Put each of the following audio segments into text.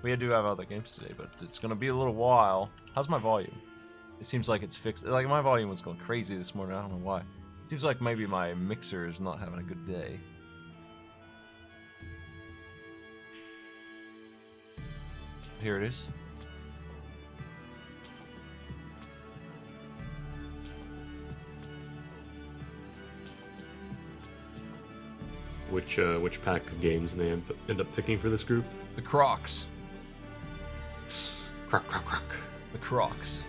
We do have other games today, but it's gonna be a little while. How's my volume? It seems like it's fixed. Like my volume was going crazy this morning. I don't know why. It seems like maybe my mixer is not having a good day. Here it is. Which pack of games they end up picking for this group? The Crocs. Croc, croc, croc. The Crocs.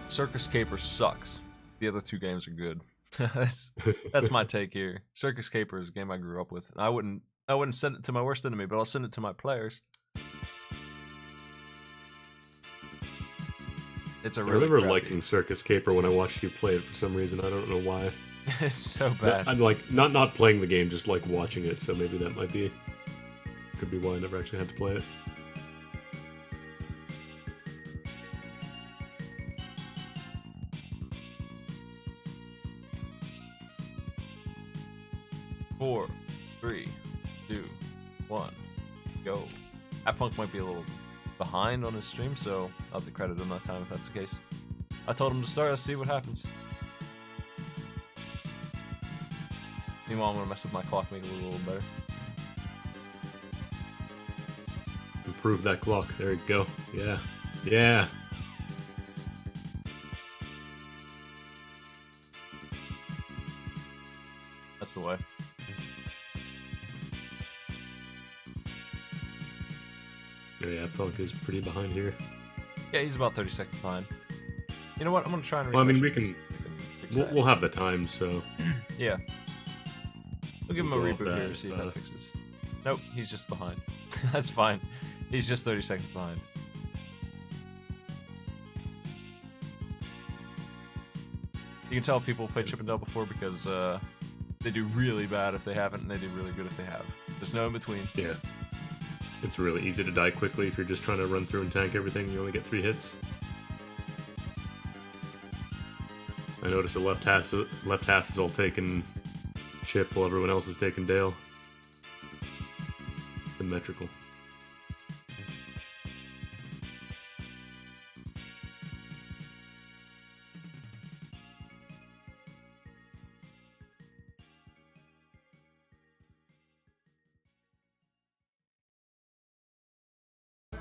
Circus Caper sucks. The other two games are good. that's my take here. Circus Caper is a game I grew up with. I wouldn't send it to my worst enemy, but I'll send it to my players. It's a really I remember crappy. liking Circus Caper when I watched you play it for some reason. I don't know why. It's so bad. I'm like not playing the game, just like watching it. So maybe that could be why I never actually had to play it. Four, 3, 2, 1, go. Funk might be a little behind on his stream, so I'll have to credit him that time if that's the case. I told him to start, let's see what happens. Meanwhile, I'm gonna mess with my clock, make it a little better. Improve that clock. There you go. Yeah. Yeah. That's the way. Yeah, Funk is pretty behind here. Yeah, he's about 30 seconds behind. You know what? I'm gonna try and. Well, I mean, refresh we'll have the time, so. Yeah. We'll give him a We'll go reboot off here that, to see if that fixes. Nope, he's just behind. That's fine. He's just 30 seconds behind. You can tell people play Chip and Dale before because they do really bad if they haven't, and they do really good if they have. There's no in between. Yeah. It's really easy to die quickly if you're just trying to run through and tank everything. You only get 3 hits. I notice the left half is all taking Chip while everyone else is taking Dale. Symmetrical.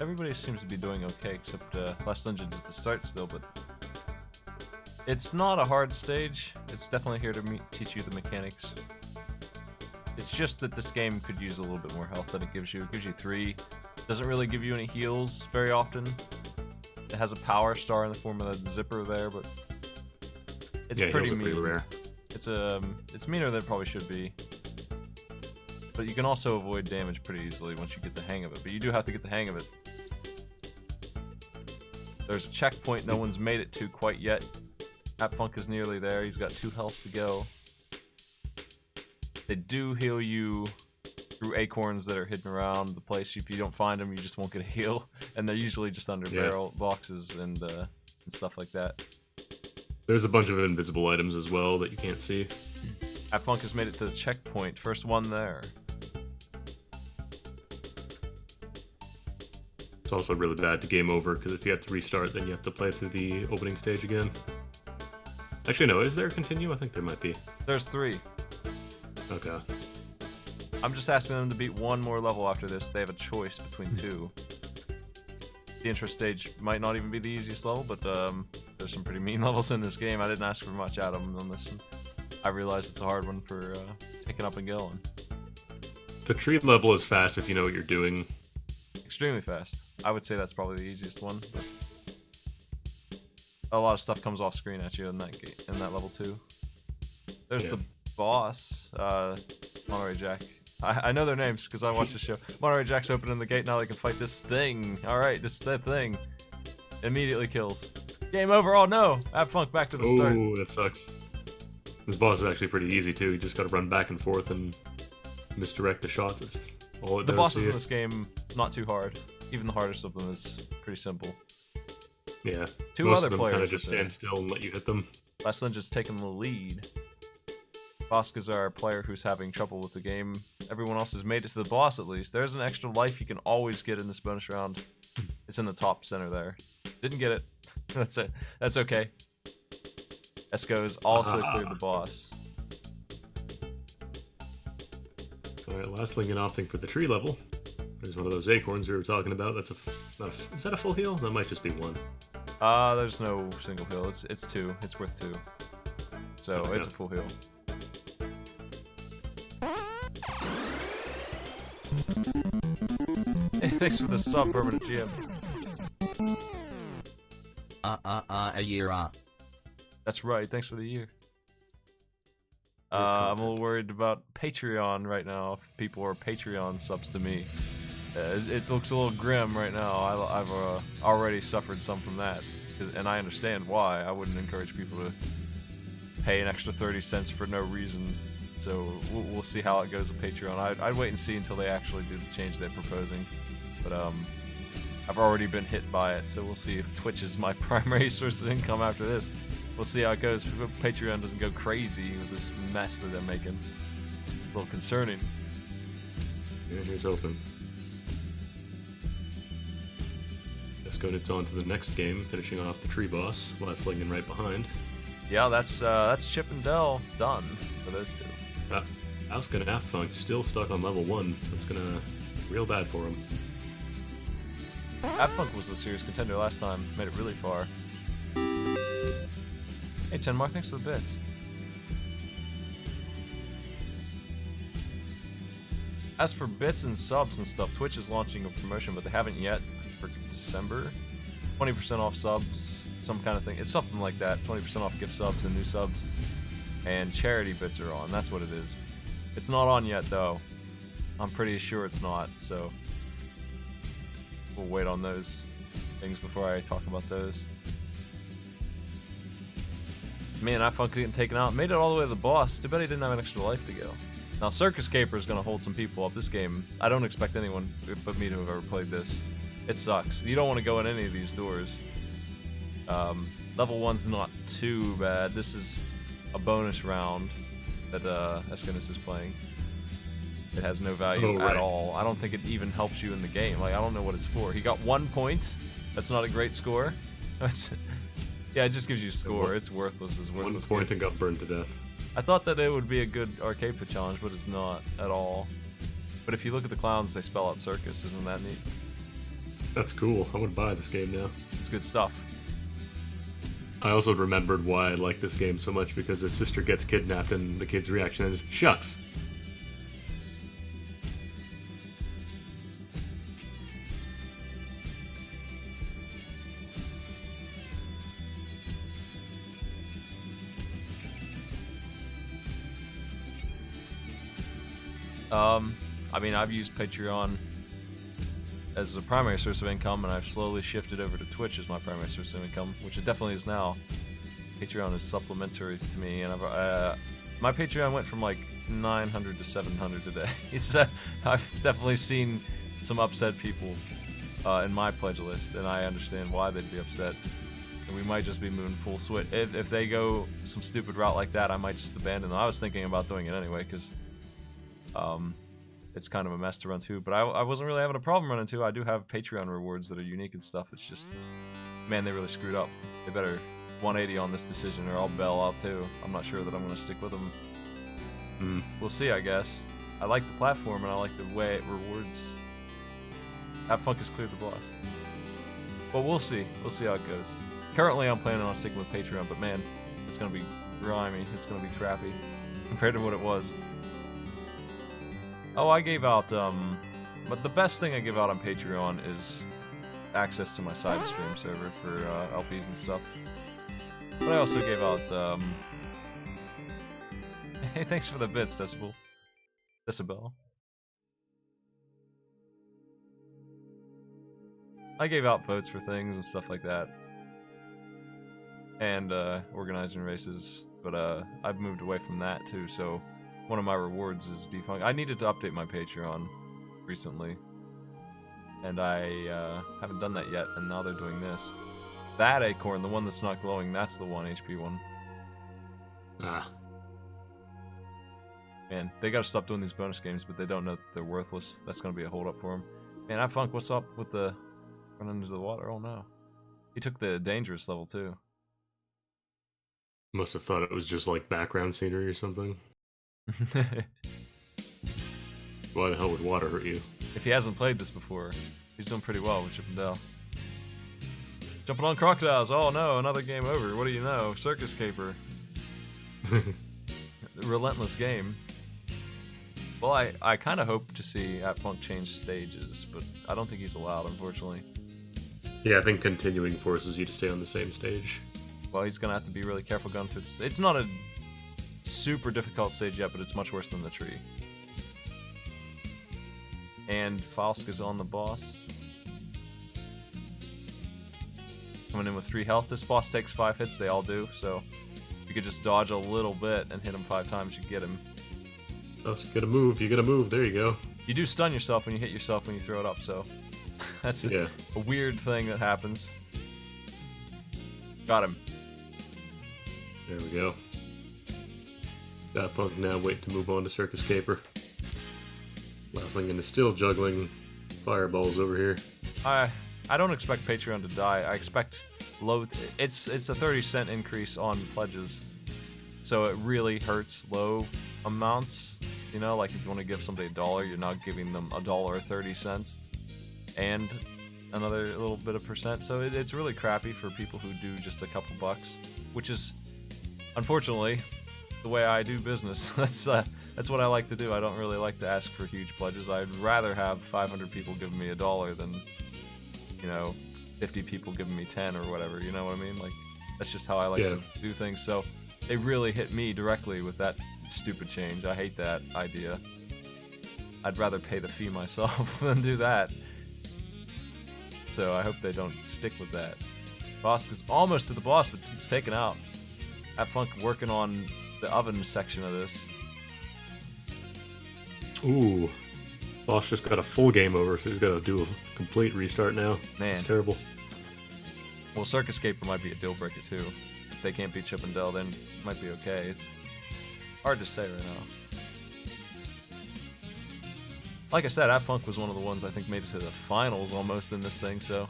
Everybody seems to be doing okay, except Last Dungeon's at the start still, but it's not a hard stage. It's definitely here to teach you the mechanics. It's just that this game could use a little bit more health than it gives you. It gives you 3. Doesn't really give you any heals very often. It has a power star in the form of that zipper there, but it's pretty mean. Pretty rare. It's meaner than it probably should be. But you can also avoid damage pretty easily once you get the hang of it. But you do have to get the hang of it. There's a checkpoint no one's made it to quite yet. Funk is nearly there. He's got 2 health to go. They do heal you through acorns that are hidden around the place. If you don't find them, you just won't get a heal. And they're usually just under barrel boxes and stuff like that. There's a bunch of invisible items as well that you can't see. Funk has made it to the checkpoint. First one there. It's also really bad to game over, because if you have to restart, then you have to play through the opening stage again. Actually, no, is there a continue? I think there might be. There's 3. Okay. I'm just asking them to beat 1 more level after this. They have a choice between 2. The intro stage might not even be the easiest level, but there's some pretty mean levels in this game. I didn't ask for much out of them on this one. I realize it's a hard one for picking up and going. The tree level is fast if you know what you're doing. Extremely fast. I would say that's probably the easiest one, but a lot of stuff comes off screen at you in that level too. There's the boss, Monterey Jack. I know their names because I watched the show. Monterey Jack's opening the gate, now they can fight this thing. Alright, this is that thing. Immediately kills. Game over, oh no! Funk back to the start. Oh, that sucks. This boss is actually pretty easy too, you just gotta run back and forth and misdirect the shots. It's all it The does bosses to in this game, not too hard. Even the hardest of them is pretty simple. Yeah. Two Most other of them players kind of just with it. stand still and let you hit them. Last Ninja's taking the lead. Boska's our player who's having trouble with the game. Everyone else has made it to the boss at least. There's an extra life you can always get in this bonus round. It's in the top center there. Didn't get it. That's it. That's okay. Esco's also cleared the boss. Alright, last thing and opting for the tree level. There's one of those acorns we were talking about. That's is that a full heal? That might just be one. There's no single heal. It's two. It's worth two. So it's a full heal. Hey, thanks for the sub, permanent GM. A year. That's right. Thanks for the year. I'm a little worried about Patreon right now. If people are Patreon subs to me, it looks a little grim right now. I've already suffered some from that, and I understand why. I wouldn't encourage people to pay an extra 30 cents for no reason. So we'll see how it goes with Patreon. I'd wait and see until they actually do the change they're proposing. But I've already been hit by it, so we'll see if Twitch is my primary source of income after this. We'll see how it goes. Patreon doesn't go crazy with this mess that they're making. A little concerning. Yeah, here's open. Let's go on to the next game, finishing off the tree boss. Last Lingen right behind. Yeah, that's Chip and Dell done for those two. Auska and Funk still stuck on level 1. That's gonna real bad for him. Funk was a serious contender last time. Made it really far. Hey, 10 Mark, thanks for the bits. As for bits and subs and stuff, Twitch is launching a promotion, but they haven't yet for December. 20% off subs, some kind of thing. It's something like that. 20% off gift subs and new subs. And charity bits are on. That's what it is. It's not on yet, though. I'm pretty sure it's not, so we'll wait on those things before I talk about those. Man, I fucking getting taken out. Made it all the way to the boss. Too bad he didn't have an extra life to go. Now, Circus Caper is going to hold some people up. This game, I don't expect anyone but me to have ever played this. It sucks. You don't want to go in any of these doors. Level 1's not too bad. This is a bonus round that Escanis is playing. It has no value at all. I don't think it even helps you in the game. Like, I don't know what it's for. He got 1 point. That's not a great score. Yeah, it just gives you a score. It's worthless. It's worthless. 1 point and got burned to death. I thought that it would be a good arcade pit challenge, but it's not at all. But if you look at the clowns, they spell out circus. Isn't that neat? That's cool. I would buy this game now. It's good stuff. I also remembered why I like this game so much, because his sister gets kidnapped and the kid's reaction is, shucks. I mean, I've used Patreon as a primary source of income, and I've slowly shifted over to Twitch as my primary source of income, which it definitely is now. Patreon is supplementary to me, and my Patreon went from like 900 to 700 today. I've definitely seen some upset people in my pledge list, and I understand why they'd be upset. And we might just be moving full switch. If they go some stupid route like that, I might just abandon them. I was thinking about doing it anyway, because it's kind of a mess to run to, but I wasn't really having a problem running to. I do have Patreon rewards that are unique and stuff. It's just, man, they really screwed up. They better 180 on this decision or I'll bail out too. I'm not sure that I'm going to stick with them. We'll see, I guess. I like the platform and I like the way it rewards. Funk has cleared the boss. But we'll see. We'll see how it goes. Currently, I'm planning on sticking with Patreon, but man, it's going to be grimy. It's going to be crappy compared to what it was. Oh, I gave out, but the best thing I give out on Patreon is access to my side stream server for LPs and stuff. But I also gave out, hey, thanks for the bits, Decibel. I gave out votes for things and stuff like that. And organizing races, but I've moved away from that too, so one of my rewards is defunk. I needed to update my Patreon recently, and I haven't done that yet, and now they're doing this. That acorn, the one that's not glowing, that's the 1 HP one. Ah. Man, they gotta stop doing these bonus games, but they don't know that they're worthless. That's gonna be a holdup for them. Man, Funk, what's up with the running into the water? Oh no. He took the dangerous level too. Must have thought it was just like background scenery or something. Why the hell would water hurt you? If he hasn't played this before, he's doing pretty well with Chip and Dale. Jumping on crocodiles. Oh no, another game over. What do you know? Circus Caper. Relentless game. Well, I kind of hope to see Funk change stages, but I don't think he's allowed, unfortunately. Yeah, I think continuing forces you to stay on the same stage. Well, he's going to have to be really careful going through this. It's not a super difficult stage yet, but it's much worse than the tree. And Falsk is on the boss. Coming in with 3 health. This boss takes 5 hits, they all do, so if you could just dodge a little bit and hit him 5 times, you get him. That's you gotta move, there you go. You do stun yourself when you hit yourself when you throw it up, so that's a weird thing that happens. Got him. There we go. Got Punk now, wait to move on to Circus Caper. Last Lincoln is still juggling fireballs over here. I don't expect Patreon to die. I expect low. It's a 30-cent increase on pledges, so it really hurts low amounts. You know, like if you want to give somebody $1, you're not giving them $1.30 and another little bit of percent. So it's really crappy for people who do just a couple bucks, which is unfortunately the way I do business. That's what I like to do. I don't really like to ask for huge pledges. I'd rather have 500 people giving me $1 than, you know, 50 people giving me 10 or whatever. You know what I mean? Like, that's just how I like to do things. So they really hit me directly with that stupid change. I hate that idea. I'd rather pay the fee myself than do that. So I hope they don't stick with that. Boss is almost to the boss, but it's taken out. Funk working on the oven section of this. Ooh. Boss just got a full game over, so he's got to do a complete restart now. Man. It's terrible. Well, Circus Caper might be a deal breaker too. If they can't beat Chip and Dale, then it might be okay. It's hard to say right now. Like I said, Funk was one of the ones I think made it to the finals almost in this thing, so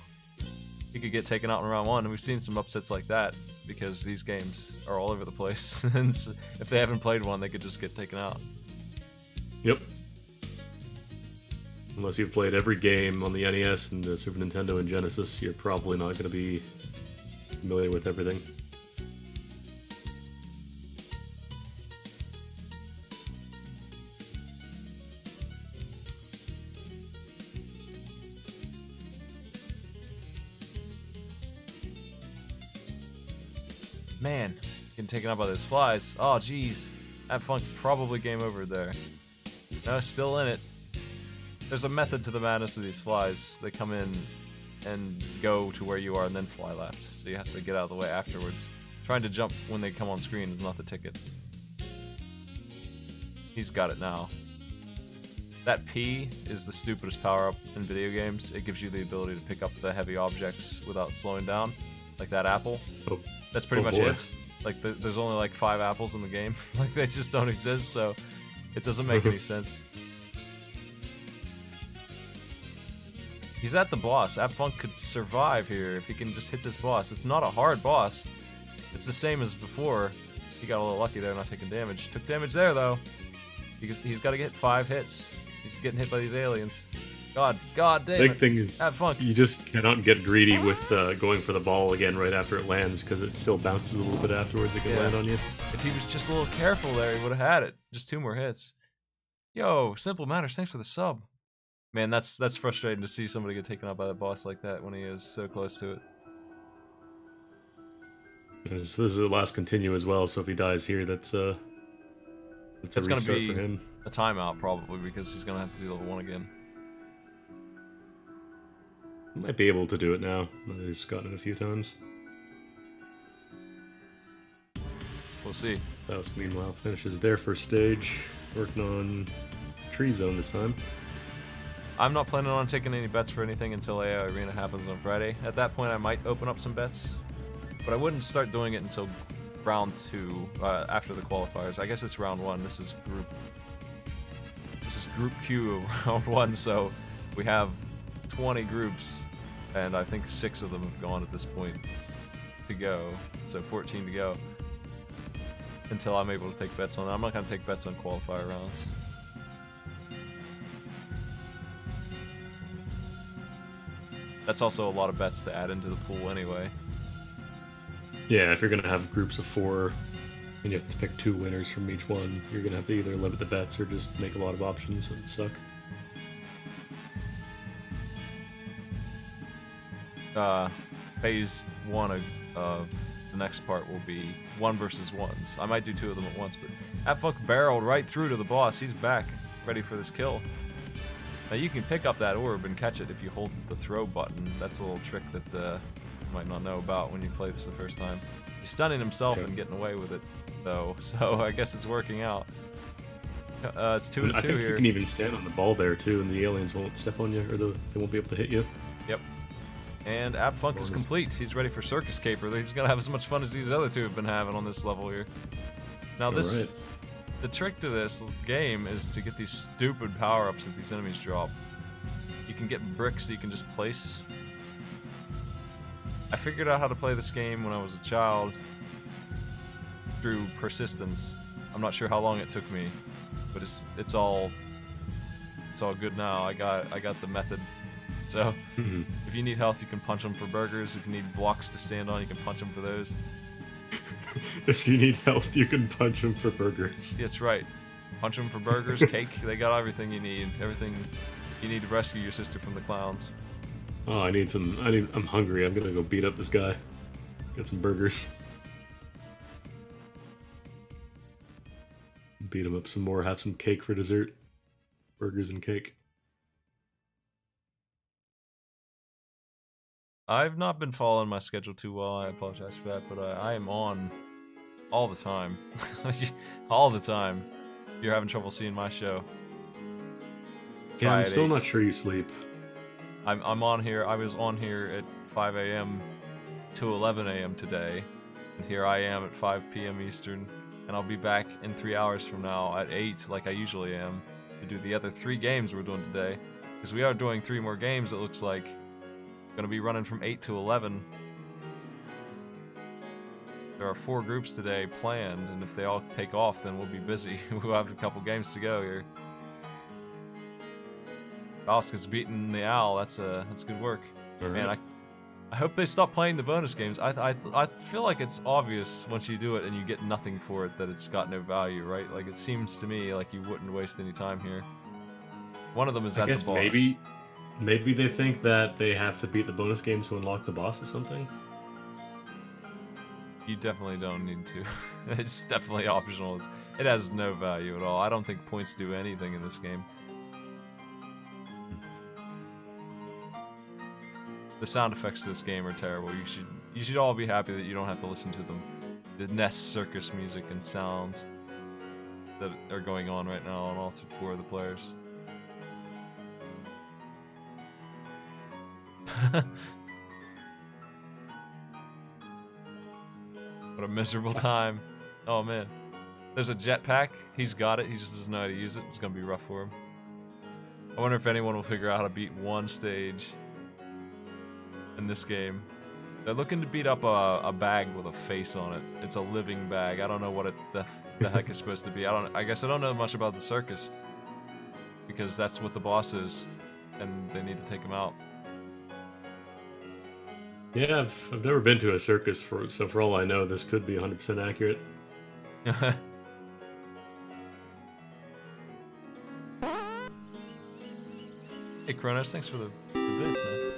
he could get taken out in round 1, and we've seen some upsets like that because these games are all over the place. And if they haven't played one, they could just get taken out. Yep. Unless you've played every game on the NES and the Super Nintendo and Genesis, you're probably not going to be familiar with everything. Man, getting taken out by those flies. Oh, jeez. Funk probably game over there. No, still in it. There's a method to the madness of these flies. They come in and go to where you are and then fly left. So you have to get out of the way afterwards. Trying to jump when they come on screen is not the ticket. He's got it now. That P is the stupidest power-up in video games. It gives you the ability to pick up the heavy objects without slowing down. Like that apple. Oh. That's pretty much boy. it. Like, there's only like 5 apples in the game. Like, they just don't exist, so it doesn't make any sense. He's at the boss. Funk could survive here if he can just hit this boss. It's not a hard boss. It's the same as before. He got a little lucky there, not taking damage. Took damage there, though. He's got to get 5 hits. He's getting hit by these aliens. God damn it. Big thing is, Funk. you just cannot get greedy with going for the ball again right after it lands, because it still bounces a little bit afterwards. It can land on you. If he was just a little careful there, he would have had it. Just 2 more hits. Yo, Simple Matters, thanks for the sub. Man, that's frustrating to see somebody get taken out by the boss like that when he is so close to it. This is the last continue as well, so if he dies here, that's a It's going to restart be for him. a timeout probably because he's going to have to do level 1 again. Might be able to do it now. He's gotten it a few times. We'll see. Faust, meanwhile, finishes their first stage, working on Tree Zone this time. I'm not planning on taking any bets for anything until AI Arena happens on Friday. At that point, I might open up some bets, but I wouldn't start doing it until round 2, after the qualifiers. I guess it's round 1. This is group Q of round 1, so we have 20 groups, and I think 6 of them have gone at this point to go, so 14 to go. Until I'm able to take bets on it. I'm not going to take bets on qualifier rounds. That's also a lot of bets to add into the pool anyway. Yeah, if you're going to have groups of 4 and you have to pick 2 winners from each one, you're going to have to either limit the bets or just make a lot of options and suck. Phase 1 of the next part will be 1 versus 1s. I might do 2 of them at once, but Apfuck barreled right through to the boss. He's back, ready for this kill. Now you can pick up that orb and catch it if you hold the throw button. That's a little trick that you might not know about when you play this the first time. He's stunning himself and getting away with it, though, so I guess it's working out. It's 2 and 2 I think here. you can even stand on the ball there too, and the aliens won't step on you, or they won't be able to hit you. Yep. And Apfunk is complete. He's ready for Circus Caper. He's gonna have as much fun as these other 2 have been having on this level here. Now this, the trick to this game is to get these stupid power-ups that these enemies drop. You can get bricks that you can just place. I figured out how to play this game when I was a child through persistence. I'm not sure how long it took me, but it's all good now. I got the method. So if you need health, you can punch them for burgers. If you need blocks to stand on, you can punch them for those. If you need health, you can punch them for burgers. That's right. Punch them for burgers, cake. They got everything you need. Everything you need to rescue your sister from the clowns. Oh, I'm hungry. I'm gonna go beat up this guy. Get some burgers. Beat him up some more. Have some cake for dessert. Burgers and cake. I've not been following my schedule too well. I apologize for that, but I am on all the time. All the time. You're having trouble seeing my show. Yeah, I'm still not sure you sleep. I'm on here. I was on here at 5 a.m. to 11 a.m. today. And here I am at 5 p.m. Eastern. And I'll be back in 3 hours from now at 8, like I usually am, to do the other 3 games we're doing today. Because we are doing 3 more games, it looks like. Gonna be running from 8 to 11. There are 4 groups today planned, and if they all take off, then we'll be busy. We'll have a couple games to go here. Oscar's beating the owl. That's good work. Right. Man, I hope they stop playing the bonus games. I feel like it's obvious once you do it and you get nothing for it that it's got no value, right? Like it seems to me like you wouldn't waste any time here. One of them is at the boss. Maybe they think that they have to beat the bonus games to unlock the boss or something. You definitely don't need to. It's definitely optional. It has no value at all. I don't think points do anything in this game. The sound effects to this game are terrible. You should all be happy that you don't have to listen to them. The Ness circus music and sounds that are going on right now on all 4 of the players. What a miserable time. Oh man. There's a jetpack. He's got it. He just doesn't know how to use it. It's gonna be rough for him. I wonder if anyone will figure out how to beat 1 stage in this game. They're looking to beat up a bag with a face on it. It's a living bag. I don't know what the heck it's supposed to be. I guess I don't know much about the circus because that's what the boss is, and they need to take him out. Yeah, I've never been to a circus, so for all I know, this could be 100% accurate. Hey Kronos, thanks for the bits, man.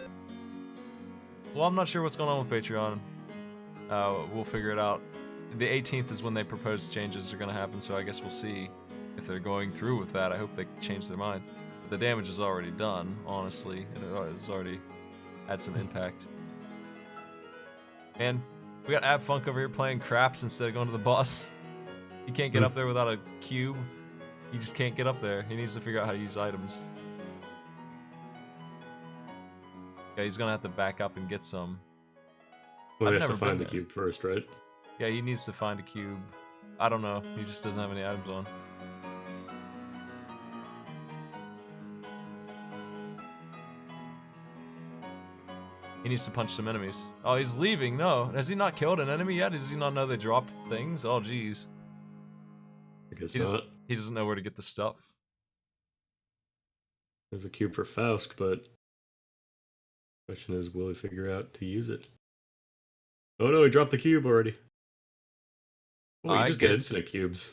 Well, I'm not sure what's going on with Patreon. We'll figure it out. The 18th is when they propose changes are going to happen, so I guess we'll see if they're going through with that. I hope they change their minds. But the damage is already done, honestly. It is already had some impact. And we got Ab Funk over here playing craps instead of going to the boss. He can't get up there without a cube. He just can't get up there. He needs to figure out how to use items. Yeah, he's gonna have to back up and get some. Well, he I've has to never find been the there. cube first, right? Yeah, he needs to find a cube. I don't know. He just doesn't have any items on. He needs to punch some enemies. Oh, he's leaving. No. Has he not killed an enemy yet? Does he not know they drop things? Oh, jeez. I guess He not. He doesn't know where to get the stuff. There's a cube for Faust, but question is, will he figure out to use it? Oh no, he dropped the cube already. Oh, you I just get get- infinite cubes.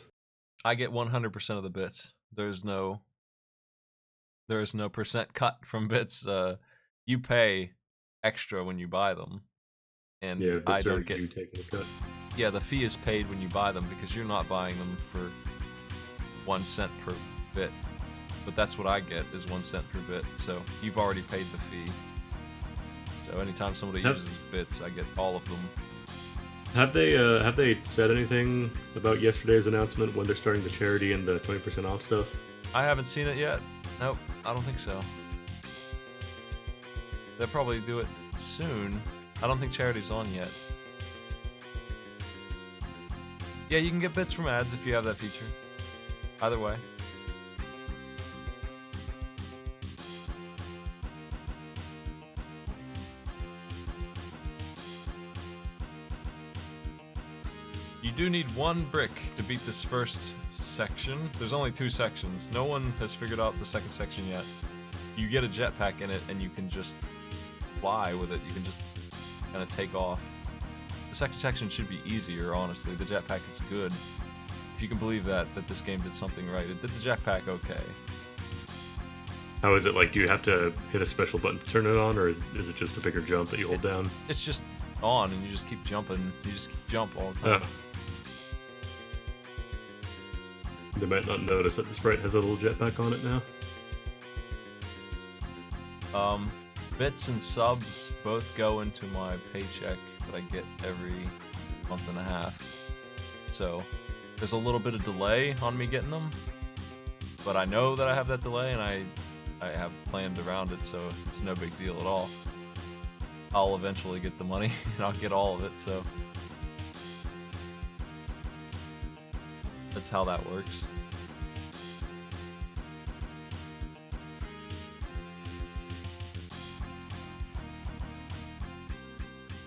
I get 100% of the bits. There's no percent cut from bits. You pay extra when you buy them, and Yeah, I bits are don't get. you taking a cut. Yeah, the fee is paid when you buy them because you're not buying them for 1 cent per bit. But that's what I get is 1 cent per bit. So you've already paid the fee. So anytime somebody Yep. uses bits, I get all of them. Have they said anything about yesterday's announcement when they're starting the charity and the 20% off stuff? I haven't seen it yet. Nope, I don't think so. They'll probably do it soon. I don't think charity's on yet. Yeah, you can get bits from ads if you have that feature. Either way. You do need 1 brick to beat this first section. There's only 2 sections. No one has figured out the second section yet. You get a jetpack in it and you can just fly with it. You can just kind of take off. The second section should be easier, honestly. The jetpack is good. If you can believe that this game did something right. It did the jetpack okay. How is it like? Do you have to hit a special button to turn it on, or is it just a bigger jump that you hold down? It's just on and you just keep jumping. You just jump all the time. They might not notice that the sprite has a little jetpack on it now. Bits and subs both go into my paycheck that I get every month and a half. So there's a little bit of delay on me getting them, but I know that I have that delay and I have planned around it, so it's no big deal at all. I'll eventually get the money and I'll get all of it, so that's how that works.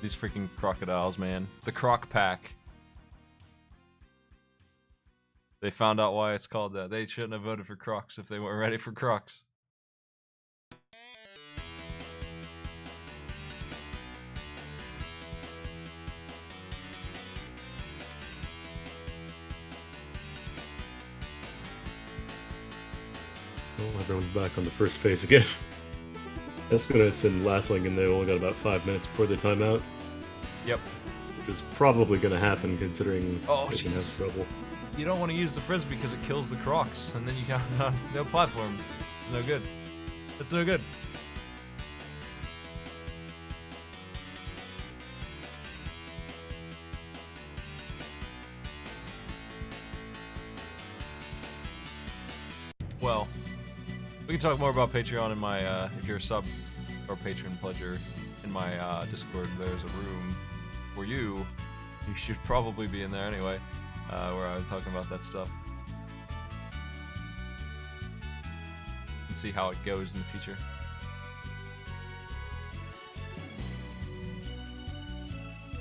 These freaking crocodiles, man. The Croc Pack. They found out why it's called that. They shouldn't have voted for Crocs if they weren't ready for Crocs. Well, everyone's back on the first phase again. Esconet's and Lastling, and they only got about 5 minutes before the timeout. Yep. Which is probably going to happen considering Oh, they can have jeez. trouble. You don't want to use the frisbee because it kills the crocs, and then you got no platform. It's no good. It's no good. Well, we can talk more about Patreon in my, if you're a sub or patron pledger, in my Discord, there's a room for you. You should probably be in there anyway, where I was talking about that stuff. And see how it goes in the future.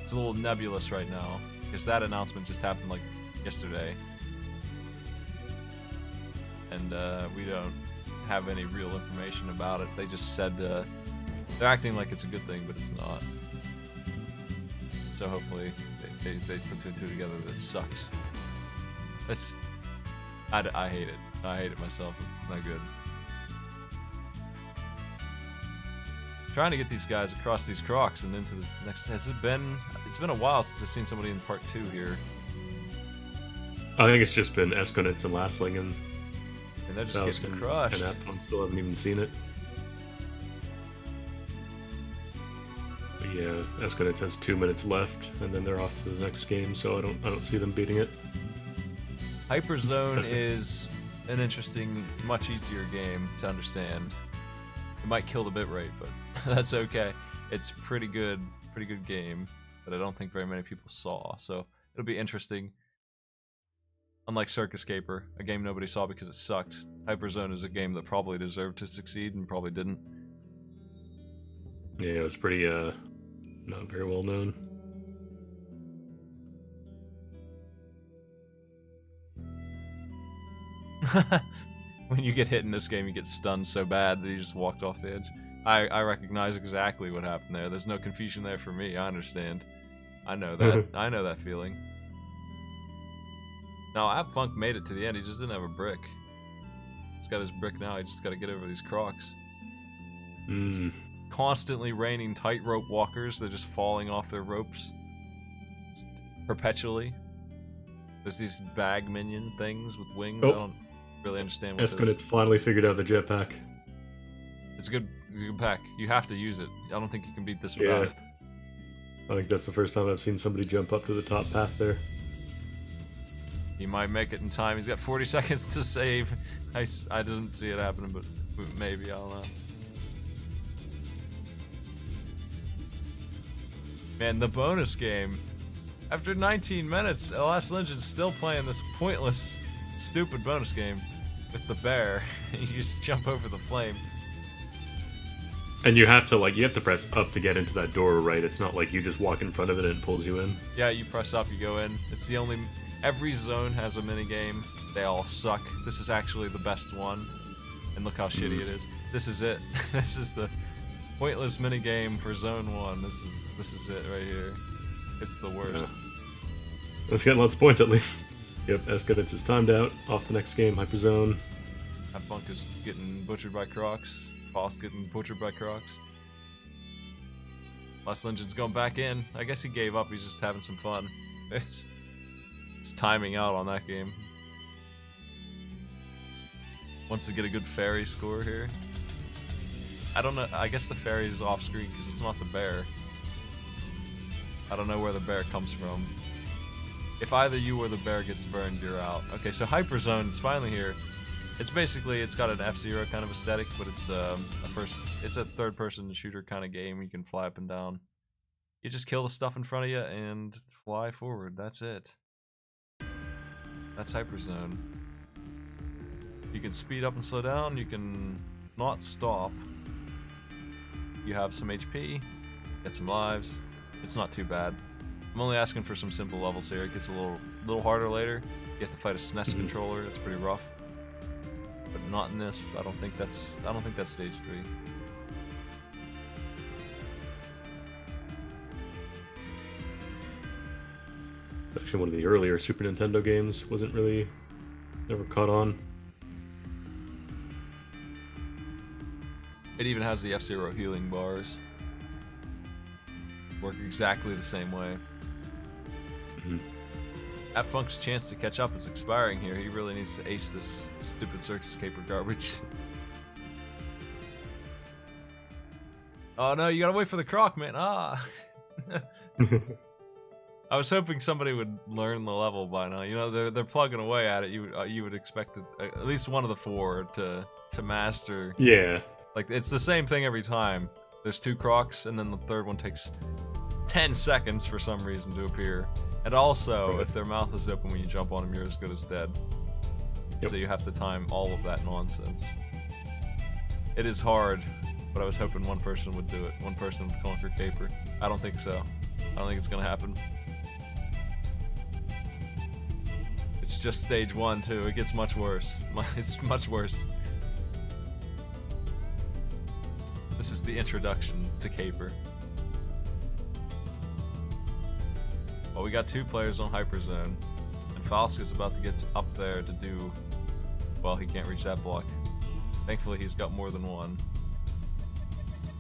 It's a little nebulous right now, because that announcement just happened like yesterday. And we don't have any real information about it. They just said they're acting like it's a good thing, but it's not. So hopefully they put 2 and 2 together. That sucks. I hate it. I hate it myself. It's not good. Trying to get these guys across these crocs and into this next. It's been a while since I've seen somebody in part 2 here, I think it's just been Esconet's and Lastling, and and they're just Faust getting and crushed. Apfon still haven't even seen it. Yeah, Escondiz has 2 minutes left, and then they're off to the next game. So I don't see them beating it. Hyperzone is an interesting, much easier game to understand. It might kill the bitrate, but that's okay. It's pretty good game that I don't think very many people saw. So it'll be interesting. Unlike Circus Caper, a game nobody saw because it sucked, Hyperzone is a game that probably deserved to succeed and probably didn't. Yeah, it was pretty not very well known. When you get hit in this game, you get stunned so bad that you just walked off the edge. I recognize exactly what happened there. There's no confusion there for me. I understand. I know that. I know that feeling. Now, AppFunk made it to the end. He just didn't have a brick. He's got his brick now. He just got to get over these crocs. It's constantly raining tightrope walkers. They're just falling off their ropes just perpetually. There's these bag minion things with wings. I don't really understand what Escondiz finally figured out the jetpack. It's a good pack. You have to use it. I don't think you can beat this without it. I think that's the first time I've seen somebody jump up to the top path there. He might make it in time. He's got 40 seconds to save. I didn't see it happening, but maybe, I don't know. Man, the bonus game. After 19 minutes, Last Legend's still playing this pointless, stupid bonus game with the bear. You just jump over the flame. And you have to press up to get into that door, right? It's not like you just walk in front of it and it pulls you in. Yeah, you press up, you go in. It's the only... Every zone has a minigame. They all suck. This is actually the best one. And look how shitty it is. This is it. This is the pointless minigame for Zone 1. This is it right here. It's the worst. Let's get lots of points at least. Yep, Escondiz is timed out. Off the next game, Hyperzone. AppFunk is getting butchered by crocs. Faust getting butchered by crocs. Last Legend's going back in. I guess he gave up. He's just having some fun. It's timing out on that game. Wants to get a good fairy score here. I don't know. I guess the fairy is off screen because it's not the bear. I don't know where the bear comes from. If either you or the bear gets burned, you're out. Okay, so Hyperzone is finally here. It's basically, it's got an F-Zero kind of aesthetic, but it's a third-person shooter kind of game. You can fly up and down. You just kill the stuff in front of you and fly forward. That's it. That's Hyperzone. You can speed up and slow down. You can not stop. You have some HP. Get some lives. It's not too bad. I'm only asking for some simple levels here. It gets a little harder later. You have to fight a SNES controller. That's pretty rough. But not in this. I don't think that's stage 3. It's actually one of the earlier Super Nintendo games. Never caught on. It even has the F-Zero healing bars. Work exactly the same way. AppFunk's chance to catch up is expiring here. He really needs to ace this stupid Circus Caper garbage. Oh no, you gotta wait for the croc, man. Ah. I was hoping somebody would learn the level by now. You know, they're plugging away at it. You would expect at least one of the 4 to master. Yeah. Like, it's the same thing every time. There's 2 crocs, and then the third one takes 10 seconds for some reason to appear. And also, if their mouth is open when you jump on them, you're as good as dead. Yep. So you have to time all of that nonsense. It is hard, but I was hoping one person would do it. One person would conquer Caper. I don't think so. I don't think it's gonna happen. It's just stage 1 too. It gets much worse. It's much worse. This is the introduction to Caper. Well, we got 2 players on Hyperzone, and Faust is about to get up there to do... Well, he can't reach that block. Thankfully, he's got more than one.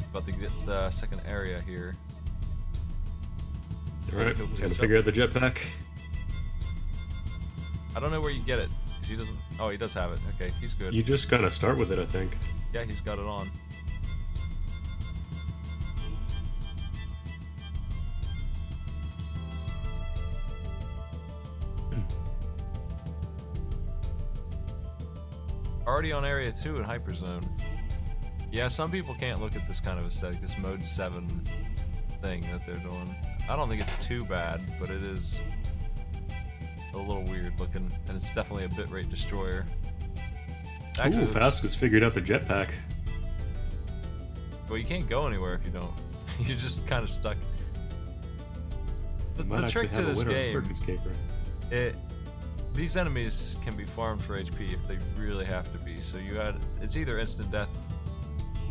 About to get the second area here. Alright, he's gotta figure out the jetpack. I don't know where you get it, because he doesn't... Oh, he does have it. Okay, he's good. You just kind of start with it, I think. Yeah, he's got it on. Already on Area 2 in Hyperzone. Yeah, some people can't look at this kind of aesthetic, this Mode 7 thing that they're doing. I don't think it's too bad, but it is a little weird looking, and it's definitely a bitrate destroyer. Actually, Ooh, Faustica's figured out the jetpack. Well, you can't go anywhere if you don't. You're just kind of stuck. The trick to this game, these enemies can be farmed for HP if they really have to be. So it's either instant death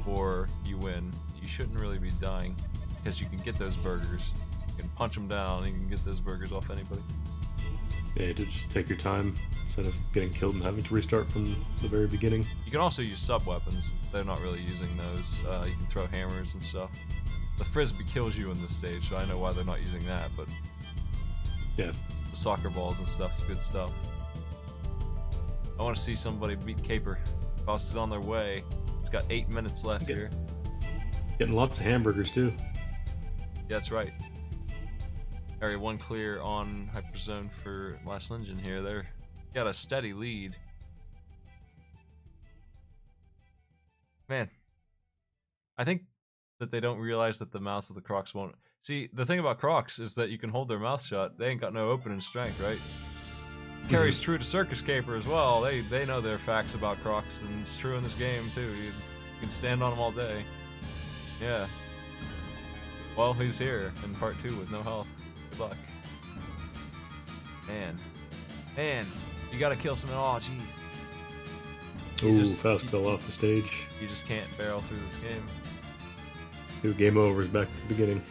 or you win. You shouldn't really be dying because you can get those burgers. You can punch them down and you can get those burgers off anybody. Yeah, to just take your time instead of getting killed and having to restart from the very beginning. You can also use sub-weapons. They're not really using those. You can throw hammers and stuff. The frisbee kills you in this stage, so I know why they're not using that, but yeah, the soccer balls and stuff is good stuff. I want to see somebody beat Caper. Boss is on their way. It's got 8 minutes left here. Getting lots of hamburgers too. Yeah, that's right. Area 1 clear on Hyperzone for Last Legend here. They're got a steady lead. Man, I think that they don't realize that the mouths of the Crocs won't... See, the thing about Crocs is that you can hold their mouth shut. They ain't got no opening strength, right? Carries true to Circus Caper as well. They know their facts about Crocs, and it's true in this game too. You can stand on them all day. Yeah. Well, he's here in part 2 with no health. Good luck. Man, you gotta kill some... Oh, jeez. Ooh, Faust fell off the stage. You just can't barrel through this game. Dude, game over is back to the beginning.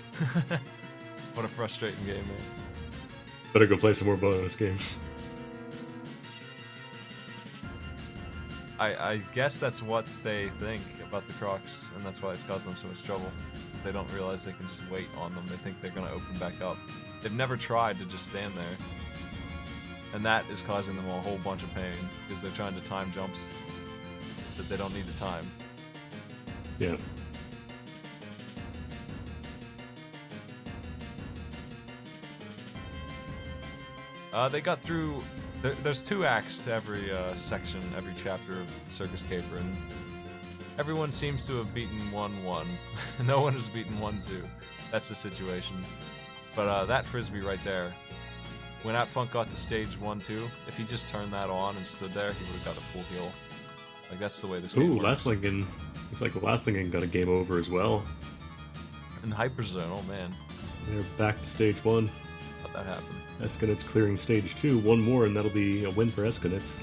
What a frustrating game, man. Better go play some more bonus games. I guess that's what they think about the Crocs, and that's why it's causing them so much trouble. They don't realize they can just wait on them. They think they're going to open back up. They've never tried to just stand there. And that is causing them a whole bunch of pain, because they're trying to time jumps that they don't need to time. Yeah. They got through... There's 2 acts to every section, every chapter of Circus Caper, and everyone seems to have beaten 1-1. No one has beaten 1-2. That's the situation. But that frisbee right there, when Funk got to stage 1-2, if he just turned that on and stood there, he would have got a full heal. Like, that's the way this game works. Last Lincoln. Looks like the Last Lincoln got a game over as well. In Hyperzone, oh man. They're back to stage 1. How'd that happen? Esconet's clearing stage 2. One more, and that'll be a win for Esconet's.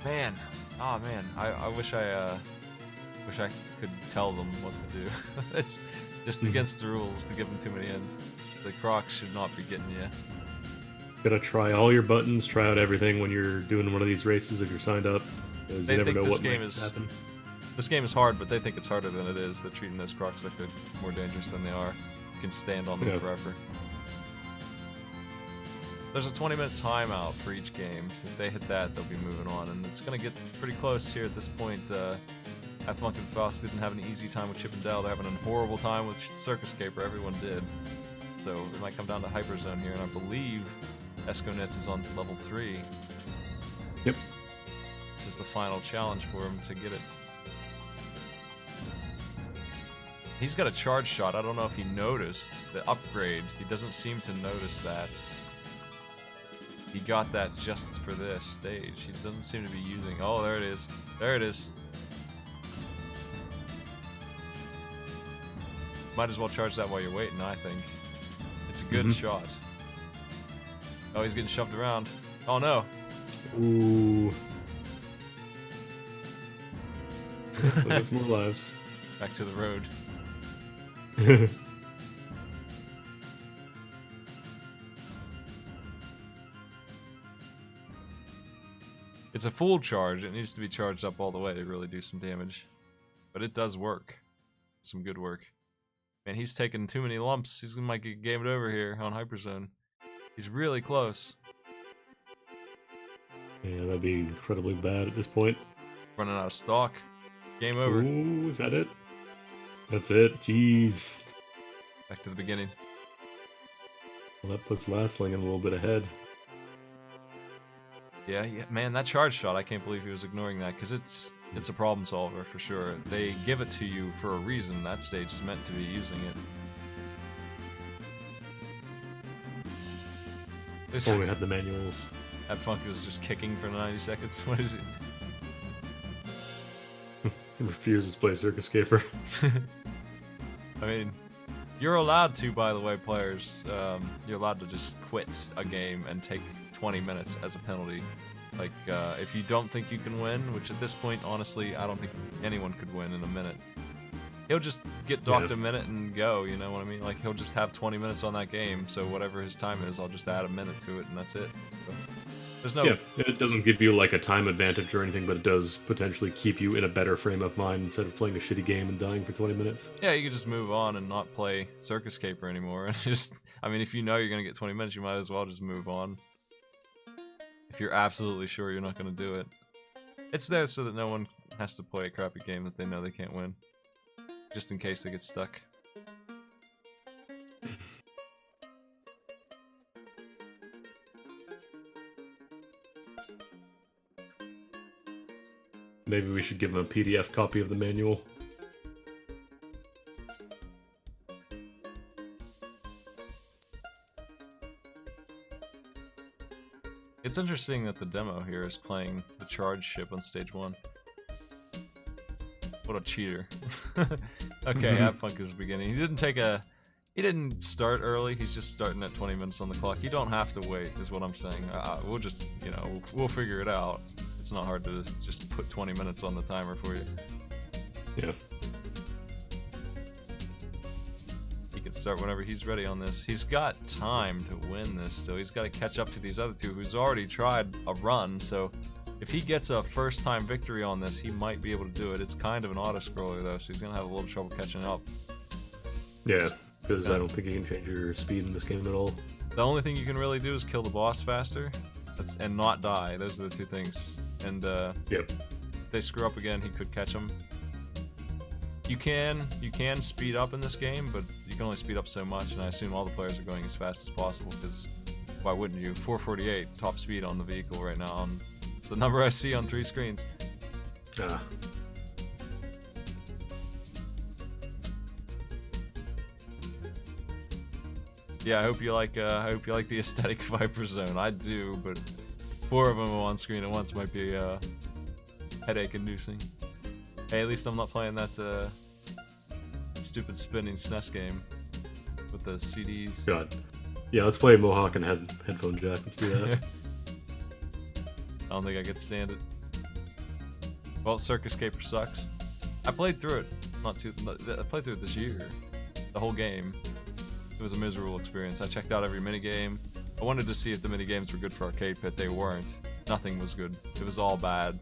Man, oh man, I wish I could tell them what to do. It's just against the rules to give them too many ends. The Crocs should not be getting you. Gotta try all your buttons, try out everything when you're doing one of these races if you're signed up. Because you never know what might happen. This game is hard, but they think it's harder than it is. They're treating those Crocs like they're more dangerous than they are. You can stand on them forever. There's a 20-minute timeout for each game, so if they hit that, they'll be moving on, and it's going to get pretty close here at this point. Funk and Faust didn't have an easy time with Chip and Dale. They're having a horrible time with Circus Caper. Everyone did. So it might come down to Hyperzone here, and I believe Esconet's is on level 3. Yep. This is the final challenge for him to get it. He's got a charge shot. I don't know if he noticed the upgrade. He doesn't seem to notice that. He got that just for this stage. He doesn't seem to be using... Oh, there it is. There it is. Might as well charge that while you're waiting, I think. It's a good shot. Oh, he's getting shoved around. Oh, no. Ooh. So there's more lives. Back to the road. It's a full charge. It needs to be charged up all the way to really do some damage. But it does work. Some good work. Man, he's taking too many lumps. He might get gamed over here on Hyperzone. He's really close. Yeah, that'd be incredibly bad at this point. Running out of stock. Game over. Ooh, is that it? That's it. Jeez. Back to the beginning. Well, that puts Lastling a little bit ahead. Yeah, man, that charge shot, I can't believe he was ignoring that, because it's a problem solver for sure. They give it to you for a reason. That stage is meant to be using it. If only had the manuals. That Funk is just kicking for 90 seconds. What is it? He refuses to play Circus Caper. I mean, you're allowed to, by the way, players. You're allowed to just quit a game and take 20 minutes as a penalty. Like, if you don't think you can win, which at this point, honestly, I don't think anyone could win in a minute. He'll just get docked a minute and go, you know what I mean? Like, he'll just have 20 minutes on that game, so whatever his time is, I'll just add a minute to it, and that's it. So, there's no... Yeah, it doesn't give you, like, a time advantage or anything, but it does potentially keep you in a better frame of mind instead of playing a shitty game and dying for 20 minutes. Yeah, you can just move on and not play Circus Caper anymore. Just, I mean, if you know you're going to get 20 minutes, you might as well just move on. If you're absolutely sure you're not going to do it. It's there so that no one has to play a crappy game that they know they can't win. Just in case they get stuck. Maybe we should give him a PDF copy of the manual. It's interesting that the demo here is playing the charge ship on stage 1. What a cheater. Okay, Have Funk is beginning. He didn't start early, he's just starting at 20 minutes on the clock. You don't have to wait, is what I'm saying. We'll just, you know, we'll figure it out. It's not hard to just put 20 minutes on the timer for you. Yeah. He can start whenever he's ready on this. He's got time to win this still. He's got to catch up to these other two who's already tried a run, so if he gets a first-time victory on this, he might be able to do it. It's kind of an auto-scroller, though, so he's going to have a little trouble catching up. Yeah, because I don't think you can change your speed in this game at all. The only thing you can really do is kill the boss faster and not die. Those are the two things. And yep. If they screw up again, he could catch them. You can speed up in this game, but you can only speed up so much, and I assume all the players are going as fast as possible, because why wouldn't you? 448 top speed on the vehicle right now. It's the number I see on 3 screens. Ah. Yeah, I hope you like the aesthetic of Hyper Zone. I do, but 4 of them on screen at once might be headache inducing. Hey, at least I'm not playing that stupid spinning SNES game with the CDs. God. Yeah, let's play Mohawk and headphone jack. Let's do that. I don't think I could stand it. Well, Circus Caper sucks. I played through it. I played through it this year. The whole game. It was a miserable experience. I checked out every minigame. I wanted to see if the minigames were good for Arcade Pit. They weren't. Nothing was good. It was all bad.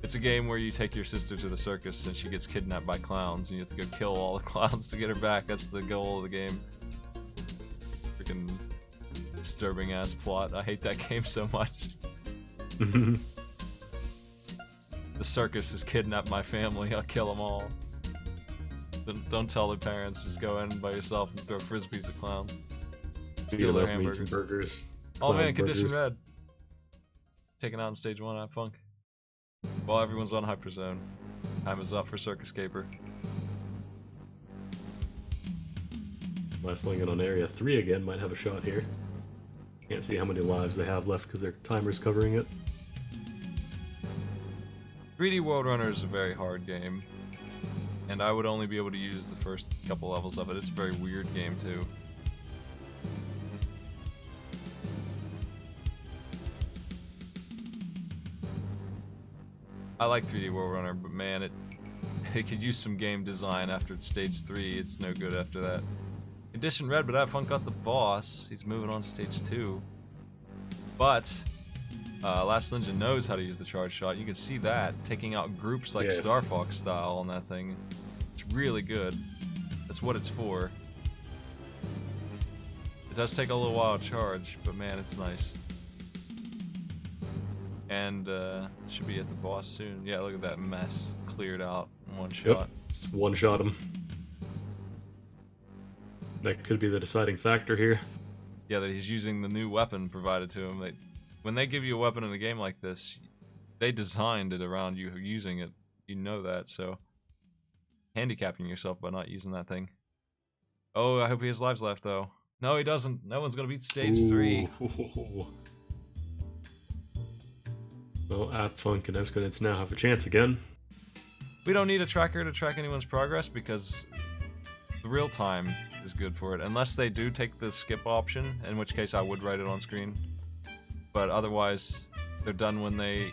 It's a game where you take your sister to the circus and she gets kidnapped by clowns and you have to go kill all the clowns to get her back. That's the goal of the game. Freaking disturbing ass plot. I hate that game so much. The circus has kidnapped my family. I'll kill them all. Don't tell the parents. Just go in by yourself and throw frisbees at clowns. Steal their hamburgers. And burgers. Oh man, condition red. Taken out in stage 1 at Funk. While everyone's on Hyperzone. Time is up for Circus Caper. Last Lingon on Area 3 again might have a shot here. Can't see how many lives they have left because their timer's covering it. 3D World Runner is a very hard game. And I would only be able to use the first couple levels of it. It's a very weird game too. I like 3D World Runner, but man, it could use some game design after stage 3. It's no good after that. Condition red, but Have Funk got the boss. He's moving on to stage 2. But Last Ninja knows how to use the charge shot. You can see that, taking out groups like Star Fox style on that thing. It's really good. That's what it's for. It does take a little while to charge, but man, it's nice. And should be at the boss soon. Yeah, look at that mess cleared out in one shot. Yep, just one shot him. That could be the deciding factor here. Yeah, that he's using the new weapon provided to him. When they give you a weapon in a game like this, they designed it around you using it. You know that, so handicapping yourself by not using that thing. Oh, I hope he has lives left, though. No, he doesn't. No one's gonna beat stage 3. Well, Funk and Esconance now have a chance again. We don't need a tracker to track anyone's progress because the real time is good for it. Unless they do take the skip option, in which case I would write it on screen. But otherwise, they're done when they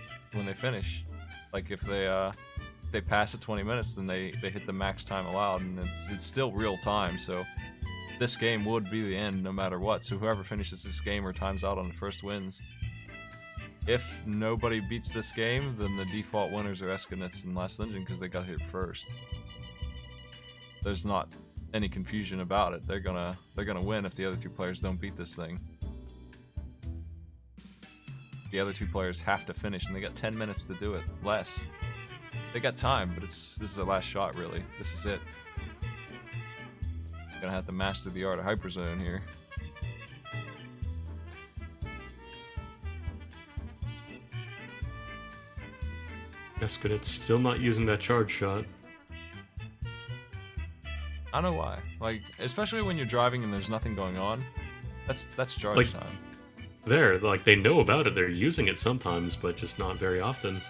finish. Like if they pass at 20 minutes, then they hit the max time allowed, and it's still real time. So this game would be the end no matter what. So whoever finishes this game or times out on the first wins. If nobody beats this game, then the default winners are Esconance and Last Engine because they got here first. There's not any confusion about it. They're gonna win if the other 2 players don't beat this thing. The other 2 players have to finish, and they got 10 minutes to do it. Less. They got time, but this is their last shot, really. This is it. Gonna have to master the art of Hyperzone here. Esconance still not using that charge shot. I don't know why. Like, especially when you're driving and there's nothing going on. That's charge time. They know about it. They're using it sometimes, but just not very often.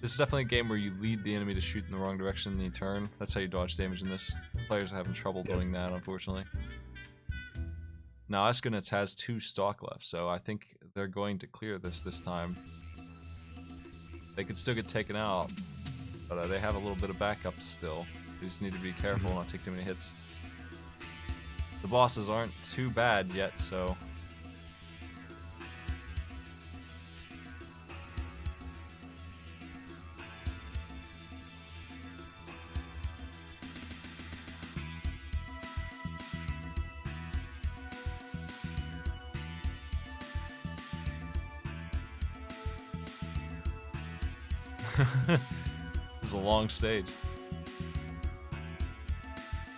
This is definitely a game where you lead the enemy to shoot in the wrong direction and you turn. That's how you dodge damage in this. Players are having trouble doing that, unfortunately. Now, Esconance has 2 stock left, so I think they're going to clear this time. They could still get taken out, but they have a little bit of backup still. They just need to be careful and not take too many hits. The bosses aren't too bad yet, so... This is a long stage.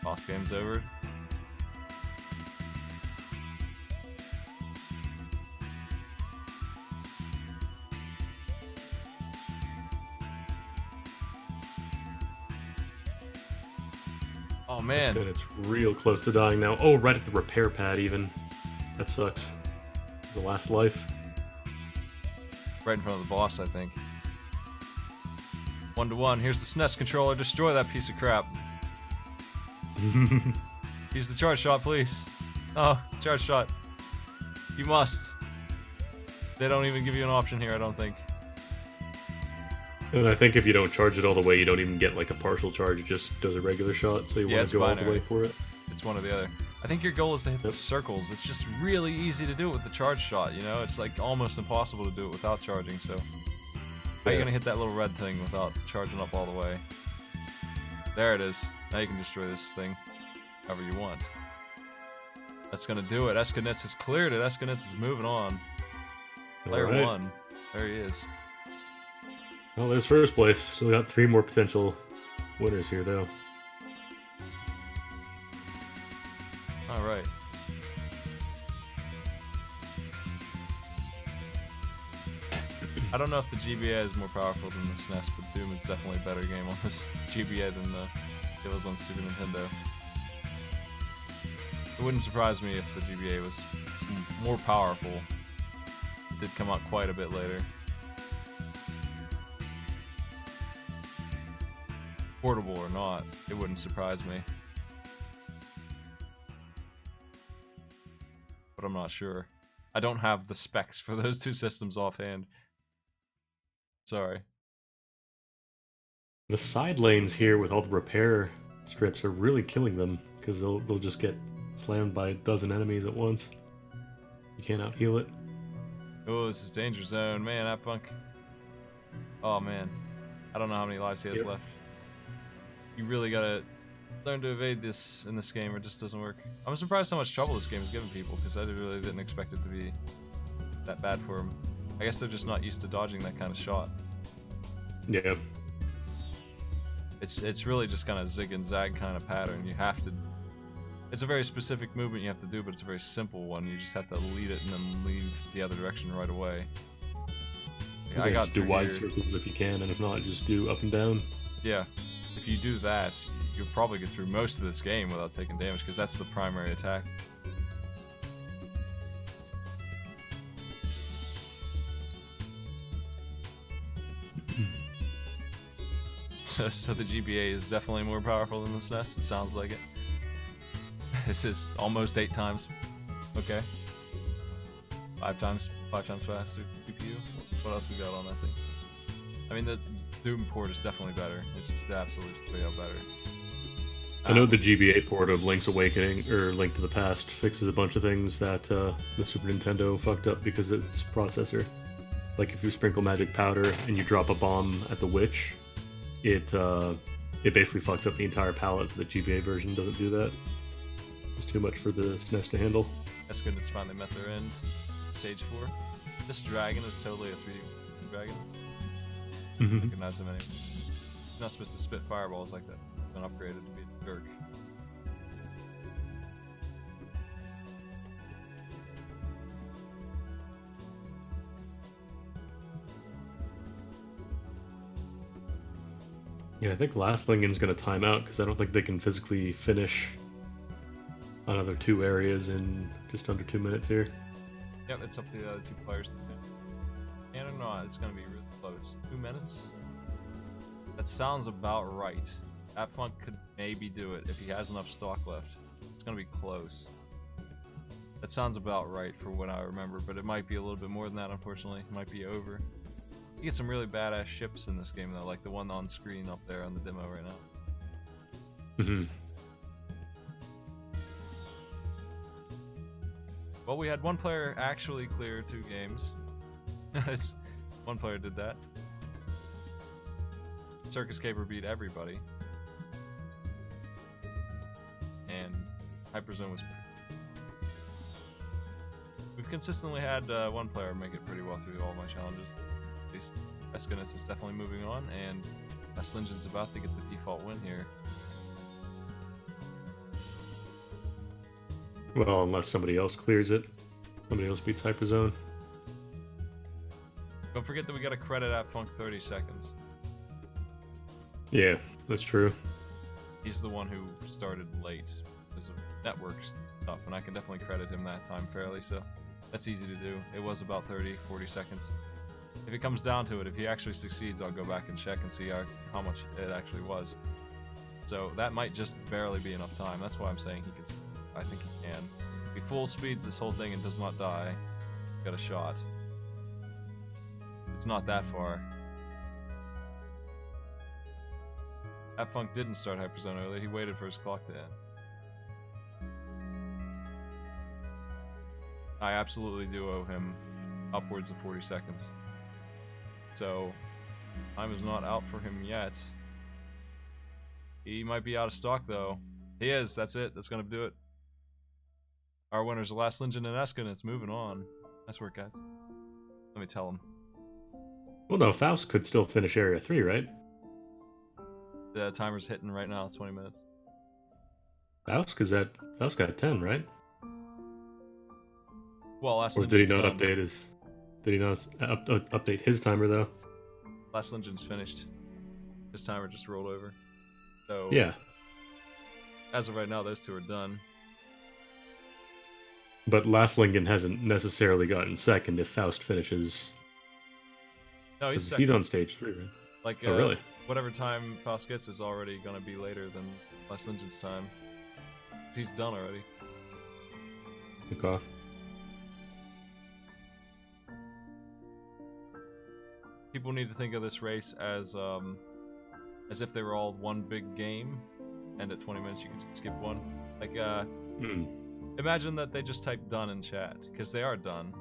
Boss game's over. Oh man. It's real close to dying now. Oh, right at the repair pad even. That sucks. The last life. Right in front of the boss, I think. 1-to-1. Here's the SNES controller. Destroy that piece of crap. Use the charge shot, please. Oh, charge shot. You must. They don't even give you an option here, I don't think. And I think if you don't charge it all the way, you don't even get like a partial charge. It just does a regular shot, so you want to go all the way for it. It's one or the other. I think your goal is to hit the circles. It's just really easy to do it with the charge shot, you know? It's like almost impossible to do it without charging, so... How are you gonna hit that little red thing without charging up all the way? There it is. Now you can destroy this thing however you want. That's gonna do it. Esconance has cleared it. Esconance is moving on. Player 1. There he is. Well, there's first place. Still got 3 more potential winners here, though. Alright. I don't know if the GBA is more powerful than the SNES, but Doom is definitely a better game on this GBA than it was on Super Nintendo. It wouldn't surprise me if the GBA was more powerful. It did come out quite a bit later. Portable or not, it wouldn't surprise me. But I'm not sure. I don't have the specs for those 2 systems offhand. Sorry. The side lanes here with all the repair strips are really killing them because they'll just get slammed by a dozen enemies at once. You can't out heal it. Oh, this is danger zone, man. That punk. Oh man, I don't know how many lives he has left. You really gotta learn to evade this in this game, or it just doesn't work. I'm surprised how much trouble this game is giving people because I really didn't expect it to be that bad for them. I guess they're just not used to dodging that kind of shot. Yeah. It's really just kind of zig and zag kind of pattern. You have to. It's a very specific movement you have to do, but it's a very simple one. You just have to lead it and then leave the other direction right away. Yeah, I got just do through wide here. circles if you can, and if not, just do up and down. Yeah, if you do that, you'll probably get through most of this game without taking damage, because that's the primary attack. So the GBA is definitely more powerful than the SNES. It sounds like it. This is almost 8 times. Okay. 5 times faster GPU. What else we got on that thing? I mean, the Doom port is definitely better. It's just absolutely out better. I know the GBA port of Link's Awakening, or Link to the Past, fixes a bunch of things that the Super Nintendo fucked up because of its processor. Like if you sprinkle magic powder and you drop a bomb at the witch, it basically fucks up the entire palette. The GBA version doesn't do that. It's too much for the SNES to handle. That's good. It's finally met their end. Stage 4. This dragon is totally a 3D dragon. Mm-hmm. Recognize him anyway. He's not supposed to spit fireballs like that. He's been upgraded to be a jerk. Yeah, I think Last Lingon's going to time out because I don't think they can physically finish another 2 areas in just under 2 minutes here. Yep, it's up to the other 2 players to finish. And or not, it's going to be really close. 2 minutes? That sounds about right. Funk could maybe do it if he has enough stock left. It's going to be close. That sounds about right for what I remember, but it might be a little bit more than that, unfortunately. It might be over. You get some really badass ships in this game, though, like the one on screen up there on the demo right now. Mm-hmm. Well, we had one player actually clear 2 games. One player did that. Circus Caper beat everybody. And Hyperzone was... We've consistently had one player make it pretty well through all my challenges. At least Eskinus is definitely moving on, and Slingen's about to get the default win here. Well, unless somebody else clears it. Somebody else beats Hyperzone. Don't forget that we got to credit at Funk 30 seconds. Yeah, that's true. He's the one who started late because of network stuff, and I can definitely credit him that time fairly, so that's easy to do. It was about 30, 40 seconds. If it comes down to it, if he actually succeeds, I'll go back and check and see how much it actually was. So that might just barely be enough time. That's why I'm saying he could. I think he can. If he full speeds this whole thing and does not die, he's got a shot. It's not that far. Funk didn't start Hyperzone earlier. He waited for his clock to end. I absolutely do owe him upwards of 40 seconds. So, time is not out for him yet. He might be out of stock though. He is. That's it. That's gonna do it. Our winners are Last Lingen and Eskin. It's moving on. Nice work, guys. Let me tell him. Well, no, Faust could still finish Area 3, right? The timer's hitting right now. It's 20 minutes. Faust got 10, right? Well, Last Or Lingen's did he not done. update his? Did he not update his timer though? Last Lingen's finished. His timer just rolled over. So Yeah, as of right now, those 2 are done. but Last Lingen hasn't necessarily gotten second if Faust finishes. No, he's 'Cause second. he's on stage 3, right? Like, Oh, really? whatever time Faust gets is already gonna be later than Last Lingen's time. He's done already. Okay. People need to think of this race as if they were all one big game, and at 20 minutes you can skip one. Like, imagine that they just type done in chat, because they are done.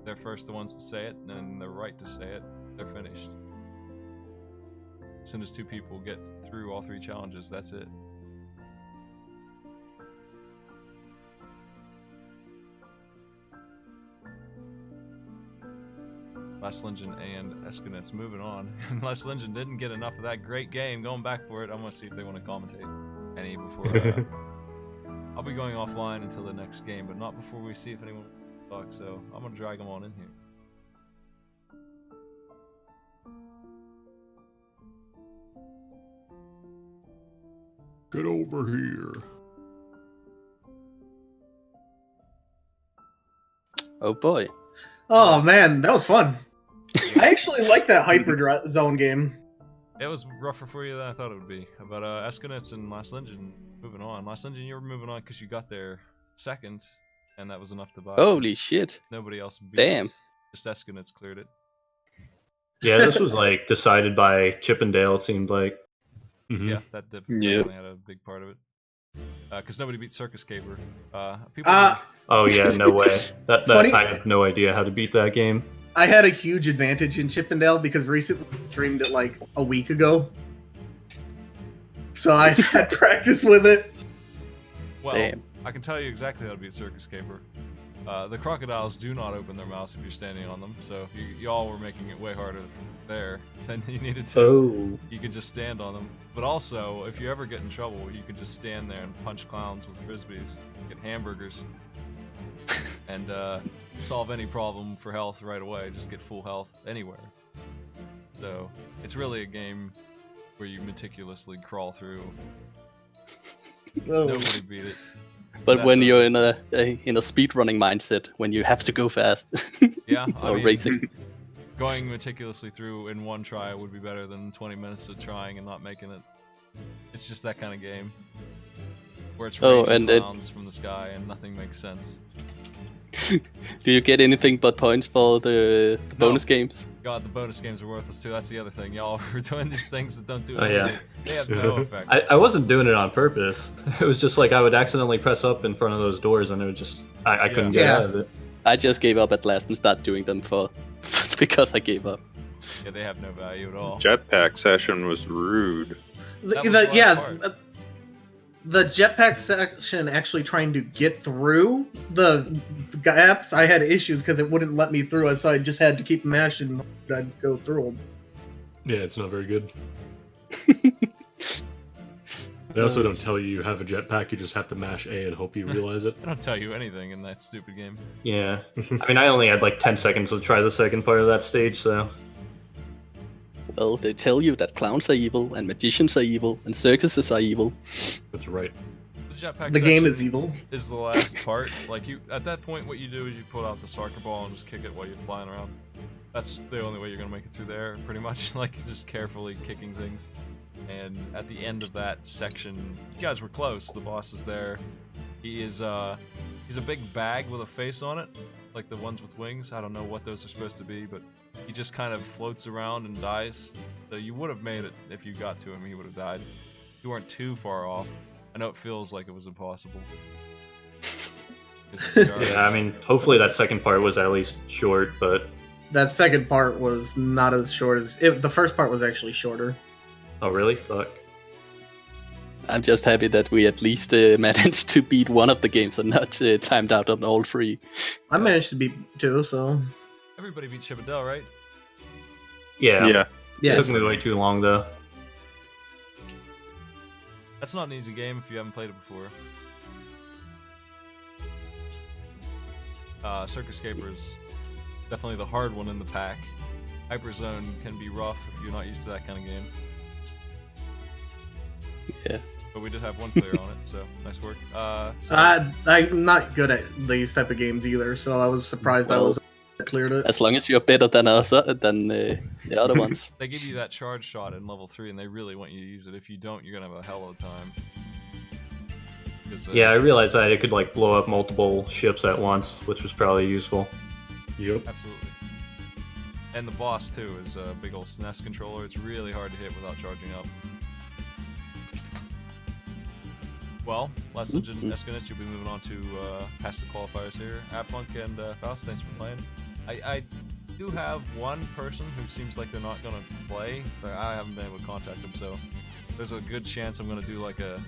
They're first the ones to say it, and they're right to say it. They're finished. As soon as 2 people get through all 3 challenges, that's it. Lesslingen and Eskunet's moving on. Lesslingen didn't get enough of that great game. Going back for it, I'm gonna see if they want to commentate any before. I'll be going offline until the next game, but not before we see if anyone talks. So I'm gonna drag them on in here. Get over here. Oh boy. Oh man, that was fun. I actually like that Hyper Zone game. It was rougher for you than I thought it would be. But Eskunets and Lesslingen moving on. Lesslingen, you were moving on because you got there second, and that was enough to buy. Holy shit. Nobody else beat Damn. it. Just Eskunets cleared it. Yeah, this was like decided by Chippendale. It seemed like. Mm-hmm. Yeah, that definitely had a big part of it. Because nobody beat Circus Caper. Oh yeah, no way. That Funny- I have no idea how to beat that game. I had a huge advantage in Chippendale because recently I streamed it like a week ago. So I've had practice with it. Well, Damn. I can tell you exactly how to beat Circus Caper. The crocodiles do not open their mouths if you're standing on them, so if y'all were making it way harder there than you needed to. Oh. You could just stand on them. But also, if you ever get in trouble, you can just stand there and punch clowns with frisbees, get hamburgers, and solve any problem for health right away. Just get full health anywhere. So it's really a game where you meticulously crawl through. Oh. Nobody beat it. But That's when right. you're in a speedrunning mindset, when you have to go fast, Yeah, or racing. Going meticulously through in one try would be better than 20 minutes of trying and not making it. It's just that kind of game. Where it's Oh, raining and it- clowns from the sky and nothing makes sense. Do you get anything but points for the bonus games? God, the bonus games are worthless too. That's the other thing. Y'all are doing these things that don't do Oh, yeah. anything. They have no effect. I wasn't doing it on purpose. It was just like I would accidentally press up in front of those doors and it would just I couldn't get Yeah. out of it. I just gave up at last and started doing them for because I gave up. Yeah, they have no value at all. Jetpack session was rude. That was the last Yeah, part. the jetpack section actually trying to get through the gaps, I had issues because it wouldn't let me through, so I just had to keep mashing. I'd go through them. Yeah, it's not very good. They also don't tell you have a jetpack, you just have to mash A and hope you realize it. I don't tell you anything in that stupid game. Yeah. I mean, I only had like 10 seconds to try the second part of that stage, so. Well, they tell you that clowns are evil, and magicians are evil, and circuses are evil. That's right. The jetpack The game section is evil. is the last part. Like you, at that point, what you do is you pull out the soccer ball and just kick it while you're flying around. That's the only way you're gonna make it through there, pretty much. Like just carefully kicking things. And at the end of that section, you guys were close. The boss is there. He is he's a big bag with a face on it, like the ones with wings. I don't know what those are supposed to be, but he just kind of floats around and dies. So you would have made it if you got to him. He would have died. You weren't too far off. I know it feels like it was impossible. 'Cause it's garbage. Yeah, I mean, hopefully that second part was at least short, but. That second part was not as short as the first part was actually shorter. Oh, really? Fuck. I'm just happy that we at least managed to beat one of the games and not timed out on all three. I managed to beat two, so Everybody beat Chippendale, right? Yeah. Yeah. yeah. It took me way too long, though. That's not an easy game if you haven't played it before. Circus Caper is definitely the hard one in the pack. Hyperzone can be rough if you're not used to that kind of game. Yeah. But we did have one player on it, so nice work. So I'm not good at these type of games either, so I was surprised I Well, was cleared it. As long as you're better than us, than the other ones. they give you that charge shot in level 3, and they really want you to use it. If you don't, you're gonna have a hell of a time. 'Cause, Yeah, I realized that it could, like, blow up multiple ships at once, which was probably useful. Yep. absolutely. And the boss too is a big old SNES controller. It's really hard to hit without charging up. Well, Lesslingen and Eskunets, you'll be moving on to past the qualifiers here. Apfunk and Faust, thanks for playing. I do have one person who seems like they're not going to play, but I haven't been able to contact them, so there's a good chance I'm going to do like a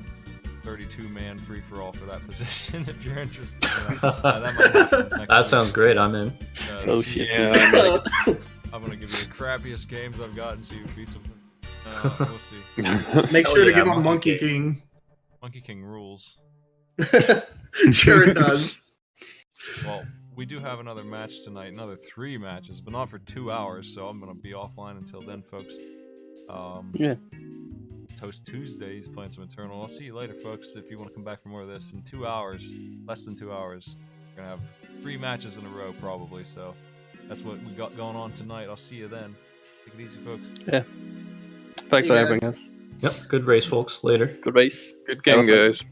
32-man free-for-all for that position if you're interested in that. That might happen next That week. sounds great, I'm in. Oh this- shit. Yeah. I'm gonna give you the crappiest games I've got and see who beats them. We'll see. Make Hell sure to yeah, give him Monkey Monkey King. Monkey King rules. Sure it does. Well, we do have another match tonight, another 3 matches, but not for 2 hours, so I'm gonna be offline until then, folks. Yeah. Toast Tuesdays, playing some Eternal. I'll see you later, folks. If you want to come back for more of this in 2 hours, less than 2 hours, we're gonna have 3 matches in a row probably. So that's what we got going on tonight. I'll see you then. Take it easy, folks. Yeah. Thanks See for you having guys. us. Yep, good race, folks. Later. Good race. Good game, Have a fun. guys.